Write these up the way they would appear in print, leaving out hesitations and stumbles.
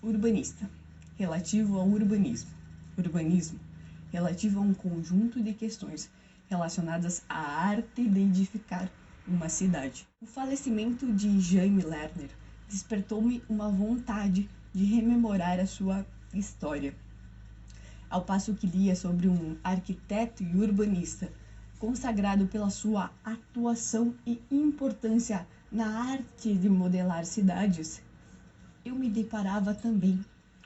Urbanista, relativo ao urbanismo. Urbanismo, relativo a um conjunto de questões relacionadas à arte de edificar uma cidade. O falecimento de Jaime Lerner despertou-me uma vontade de rememorar a sua história. Ao passo que lia sobre um arquiteto e urbanista consagrado pela sua atuação e importância na arte de modelar cidades, eu me deparava também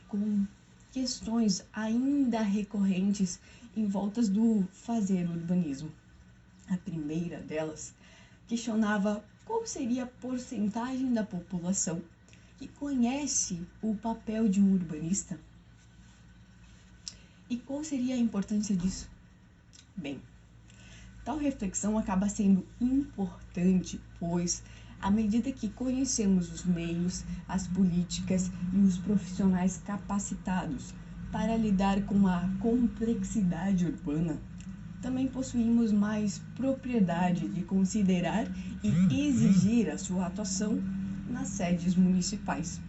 com questões ainda recorrentes em volta do fazer urbanismo. A primeira delas questionava qual seria a porcentagem da população que conhece o papel de um urbanista e qual seria a importância disso. Bem, tal reflexão acaba sendo importante, pois, à medida que conhecemos os meios, as políticas e os profissionais capacitados para lidar com a complexidade urbana, também possuímos mais propriedade de considerar e exigir a sua atuação nas sedes municipais.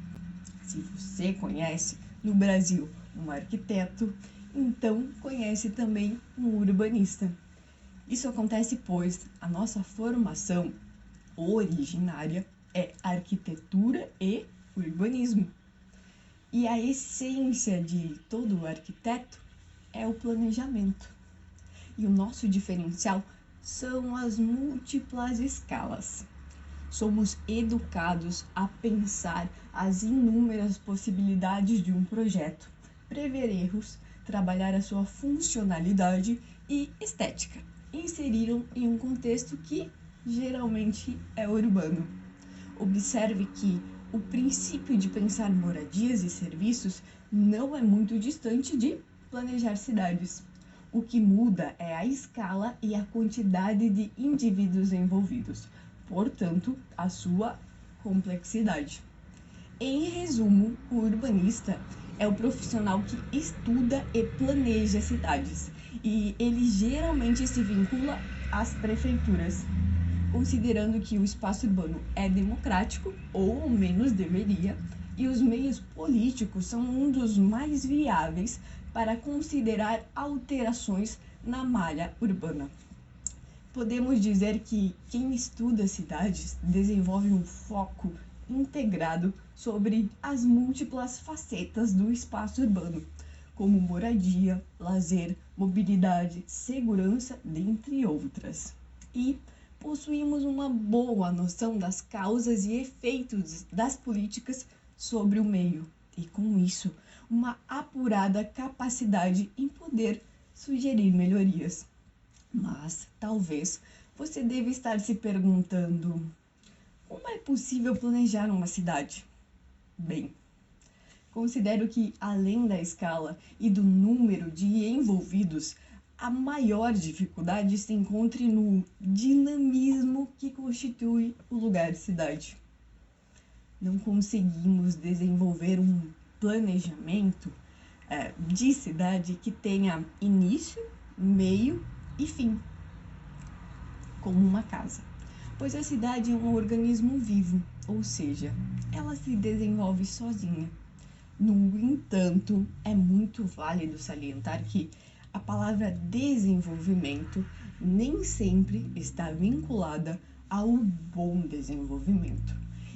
Se você conhece no Brasil um arquiteto, então conhece também um urbanista. Isso acontece pois a nossa formação originária é arquitetura e urbanismo. E a essência de todo arquiteto é o planejamento. E o nosso diferencial são as múltiplas escalas. Somos educados a pensar as inúmeras possibilidades de um projeto, prever erros, trabalhar a sua funcionalidade e estética, inseriram em um contexto que geralmente é urbano. Observe que o princípio de pensar moradias e serviços não é muito distante de planejar cidades. O que muda é a escala e a quantidade de indivíduos envolvidos, portanto, a sua complexidade. Em resumo, o urbanista é o profissional que estuda e planeja cidades, e ele geralmente se vincula às prefeituras, considerando que o espaço urbano é democrático, ou ao menos deveria, e os meios políticos são um dos mais viáveis para considerar alterações na malha urbana. Podemos dizer que quem estuda cidades desenvolve um foco integrado sobre as múltiplas facetas do espaço urbano, como moradia, lazer, mobilidade, segurança, dentre outras. E possuímos uma boa noção das causas e efeitos das políticas sobre o meio, e com isso, uma apurada capacidade em poder sugerir melhorias. Mas, talvez, você deva estar se perguntando: como é possível planejar uma cidade? Bem, considero que, além da escala e do número de envolvidos, a maior dificuldade se encontra no dinamismo que constitui o lugar cidade. Não conseguimos desenvolver um planejamento de cidade que tenha início, meio e fim, como uma casa, pois a cidade é um organismo vivo, ou seja, ela se desenvolve sozinha. No entanto, é muito válido salientar que a palavra desenvolvimento nem sempre está vinculada ao bom desenvolvimento.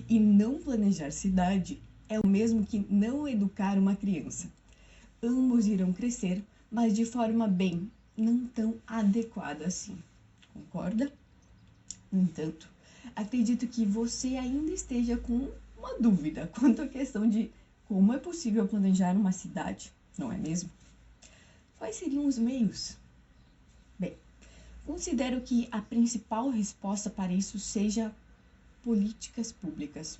E não planejar cidade é o mesmo que não educar uma criança. Ambos irão crescer, mas de forma não tão adequada assim. Concorda? No entanto, acredito que você ainda esteja com uma dúvida quanto à questão de como é possível planejar uma cidade, não é mesmo? Quais seriam os meios? Bem, considero que a principal resposta para isso seja políticas públicas.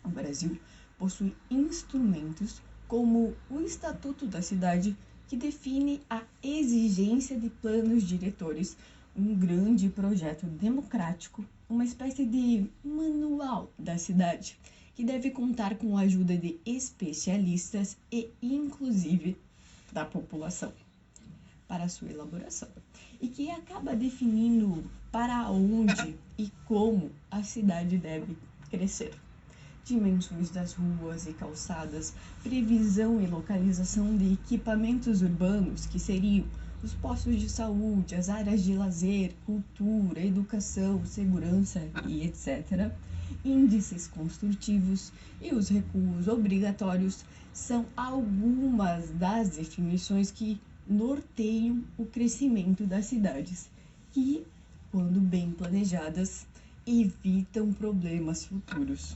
O Brasil possui instrumentos como o Estatuto da Cidade, que define a exigência de planos diretores, um grande projeto democrático, uma espécie de manual da cidade, que deve contar com a ajuda de especialistas e, inclusive, da população. para a sua elaboração e que acaba definindo para onde e como a cidade deve crescer. Dimensões das ruas e calçadas, previsão e localização de equipamentos urbanos, que seriam os postos de saúde, as áreas de lazer, cultura, educação, segurança e etc., índices construtivos e os recuos obrigatórios são algumas das definições que norteiam o crescimento das cidades, que, quando bem planejadas, evitam problemas futuros.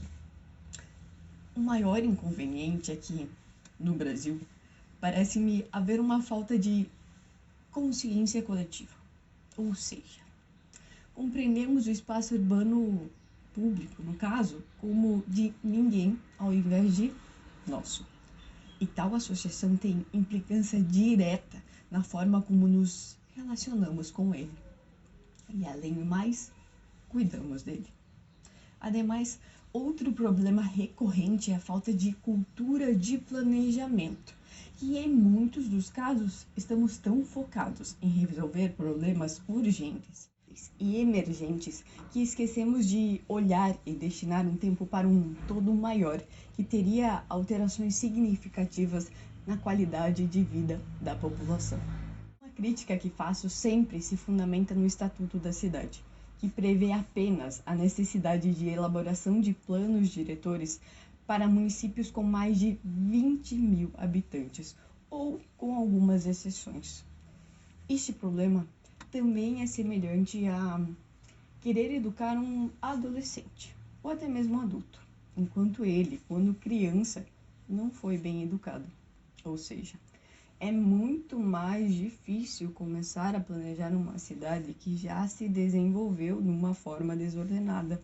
O maior inconveniente é que, no Brasil, parece-me haver uma falta de consciência coletiva, ou seja, compreendemos o espaço urbano público, no caso, como de ninguém ao invés de nosso. E tal associação tem implicância direta na forma como nos relacionamos com ele. E além do mais, cuidamos dele. Ademais, outro problema recorrente é a falta de cultura de planejamento, que em muitos dos casos estamos tão focados em resolver problemas urgentes e emergentes que esquecemos de olhar e destinar um tempo para um todo maior, que teria alterações significativas na qualidade de vida da população. Uma crítica que faço sempre se fundamenta no Estatuto da Cidade, que prevê apenas a necessidade de elaboração de planos diretores para municípios com mais de 20 mil habitantes, ou com algumas exceções. Este problema também é semelhante a querer educar um adolescente, ou até mesmo um adulto, enquanto ele, quando criança, não foi bem educado. Ou seja, é muito mais difícil começar a planejar uma cidade que já se desenvolveu de uma forma desordenada.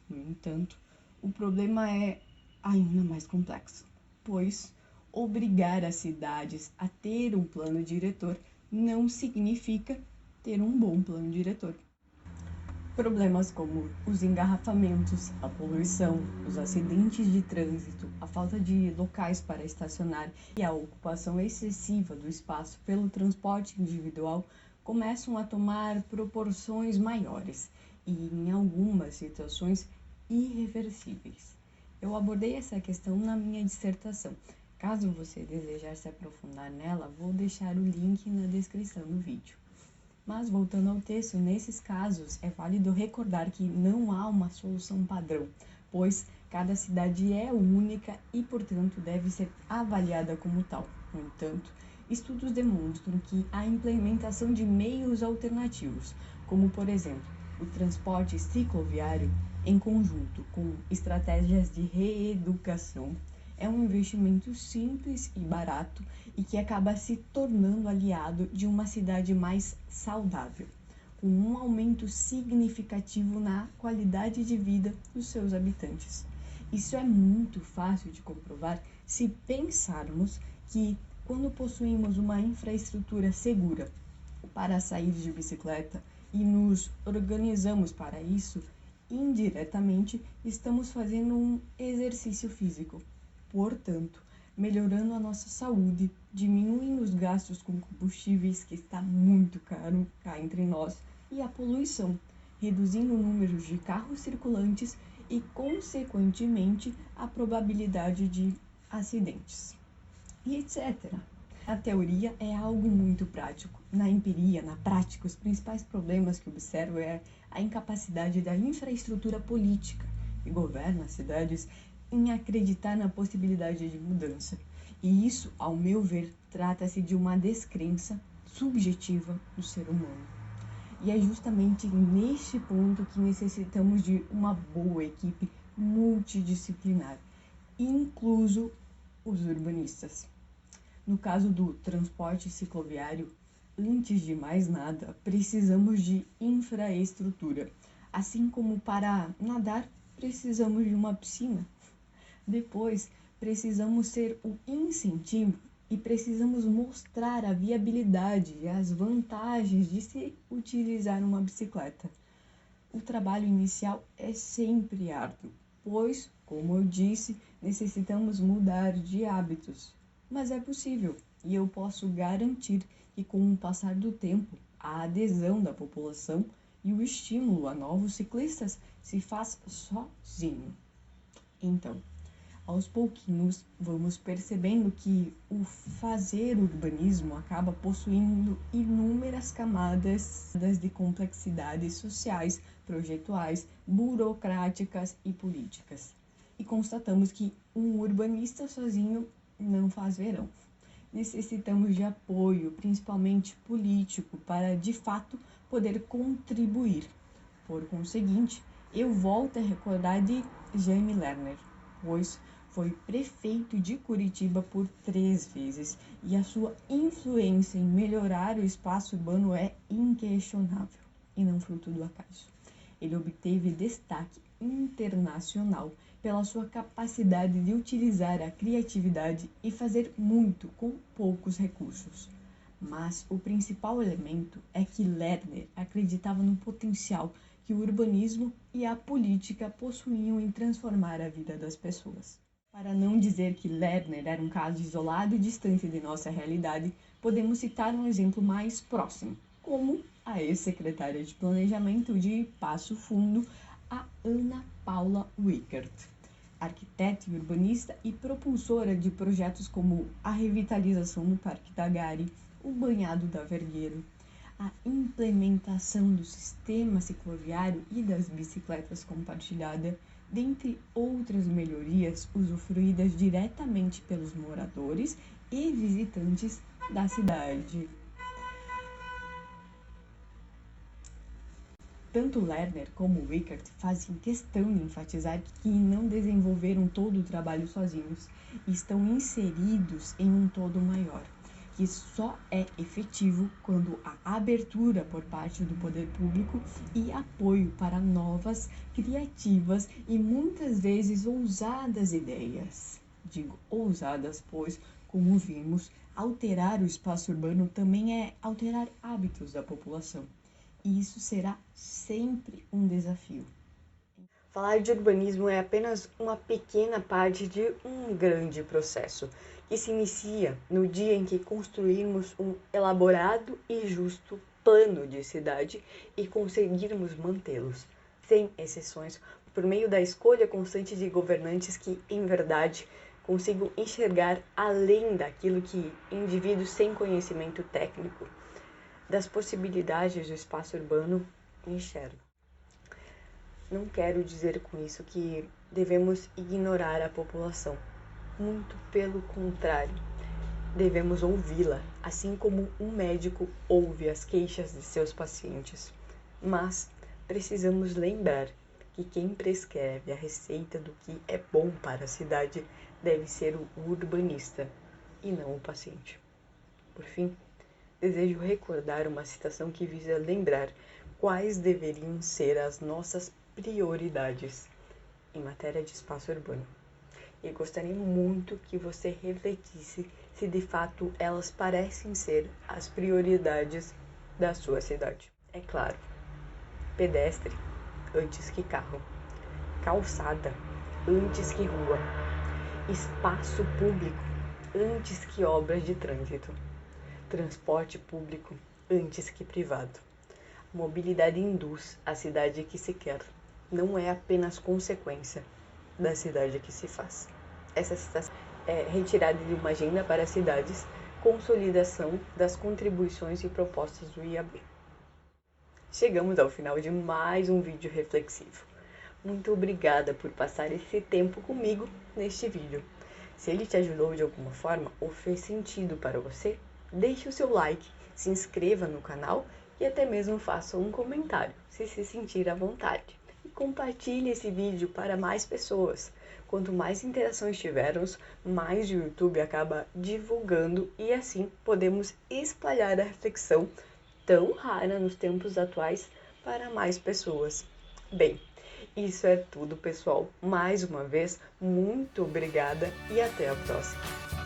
No entanto, o problema é ainda mais complexo, pois obrigar as cidades a ter um plano diretor não significa ter um bom plano diretor. Problemas como os engarrafamentos, a poluição, os acidentes de trânsito, a falta de locais para estacionar e a ocupação excessiva do espaço pelo transporte individual começam a tomar proporções maiores e, em algumas situações, irreversíveis. Eu abordei essa questão na minha dissertação. Caso você desejar se aprofundar nela, vou deixar o link na descrição do vídeo. Mas, voltando ao texto, nesses casos é válido recordar que não há uma solução padrão, pois cada cidade é única e, portanto, deve ser avaliada como tal. No entanto, estudos demonstram que a implementação de meios alternativos, como, por exemplo, o transporte cicloviário, em conjunto com estratégias de reeducação, é um investimento simples e barato e que acaba se tornando aliado de uma cidade mais saudável, com um aumento significativo na qualidade de vida dos seus habitantes. Isso é muito fácil de comprovar se pensarmos que, quando possuímos uma infraestrutura segura para sair de bicicleta e nos organizamos para isso, indiretamente estamos fazendo um exercício físico. Portanto, melhorando a nossa saúde, diminuindo os gastos com combustíveis, que está muito caro cá entre nós, e a poluição, reduzindo o número de carros circulantes e, consequentemente, a probabilidade de acidentes, e etc. A teoria é algo muito prático. Na empiria, na prática, os principais problemas que observo é a incapacidade da infraestrutura política que governa as cidades em acreditar na possibilidade de mudança. E isso, ao meu ver, trata-se de uma descrença subjetiva do ser humano. E é justamente neste ponto que necessitamos de uma boa equipe multidisciplinar, incluso os urbanistas. No caso do transporte cicloviário, antes de mais nada, precisamos de infraestrutura. Assim como para nadar, precisamos de uma piscina. Depois, precisamos ter o incentivo e precisamos mostrar a viabilidade e as vantagens de se utilizar uma bicicleta. O trabalho inicial é sempre árduo, pois, como eu disse, necessitamos mudar de hábitos. Mas é possível, e eu posso garantir e com o passar do tempo, a adesão da população e o estímulo a novos ciclistas se faz sozinho. Então, aos pouquinhos, vamos percebendo que o fazer urbanismo acaba possuindo inúmeras camadas de complexidades sociais, projetuais, burocráticas e políticas. E constatamos que um urbanista sozinho não faz verão. Necessitamos de apoio, principalmente político, para de fato poder contribuir. Por conseguinte, eu volto a recordar de Jaime Lerner, pois foi prefeito de Curitiba por 3 vezes e a sua influência em melhorar o espaço urbano é inquestionável e não fruto do acaso. Ele obteve destaque internacional pela sua capacidade de utilizar a criatividade e fazer muito com poucos recursos. Mas o principal elemento é que Lerner acreditava no potencial que o urbanismo e a política possuíam em transformar a vida das pessoas. Para não dizer que Lerner era um caso isolado e distante de nossa realidade, podemos citar um exemplo mais próximo, como a ex-secretária de Planejamento de Passo Fundo, a Ana Paula Wickert, arquiteta e urbanista e propulsora de projetos como a revitalização do Parque Tagare, o Banhado da Vergueiro, a implementação do sistema cicloviário e das bicicletas compartilhadas, dentre outras melhorias usufruídas diretamente pelos moradores e visitantes da cidade. Tanto Lerner como Wickert fazem questão de enfatizar que não desenvolveram todo o trabalho sozinhos e estão inseridos em um todo maior, que só é efetivo quando há abertura por parte do poder público e apoio para novas, criativas e muitas vezes ousadas ideias. Digo ousadas, pois, como vimos, alterar o espaço urbano também é alterar hábitos da população. E isso será sempre um desafio. Falar de urbanismo é apenas uma pequena parte de um grande processo, que se inicia no dia em que construirmos um elaborado e justo plano de cidade e conseguirmos mantê-los, sem exceções, por meio da escolha constante de governantes que, em verdade, consigam enxergar além daquilo que indivíduos sem conhecimento técnico das possibilidades do espaço urbano enxergam. Não quero dizer com isso que devemos ignorar a população. Muito pelo contrário, devemos ouvi-la, assim como um médico ouve as queixas de seus pacientes. Mas precisamos lembrar que quem prescreve a receita do que é bom para a cidade deve ser o urbanista e não o paciente. Por fim, desejo recordar uma citação que visa lembrar quais deveriam ser as nossas prioridades em matéria de espaço urbano. E gostaria muito que você refletisse se de fato elas parecem ser as prioridades da sua cidade. É claro, pedestre antes que carro, calçada antes que rua, espaço público antes que obras de trânsito, transporte público antes que privado. Mobilidade induz a cidade que se quer, não é apenas consequência da cidade que se faz. Essa citação é retirada de uma agenda para as cidades, consolidação das contribuições e propostas do IAB. Chegamos ao final de mais um vídeo reflexivo. Muito obrigada por passar esse tempo comigo neste vídeo. Se ele te ajudou de alguma forma ou fez sentido para você, deixe o seu like, se inscreva no canal e até mesmo faça um comentário, se sentir à vontade. E compartilhe esse vídeo para mais pessoas. Quanto mais interações tivermos, mais o YouTube acaba divulgando e assim podemos espalhar a reflexão tão rara nos tempos atuais para mais pessoas. Bem, isso é tudo, pessoal. Mais uma vez, muito obrigada e até a próxima.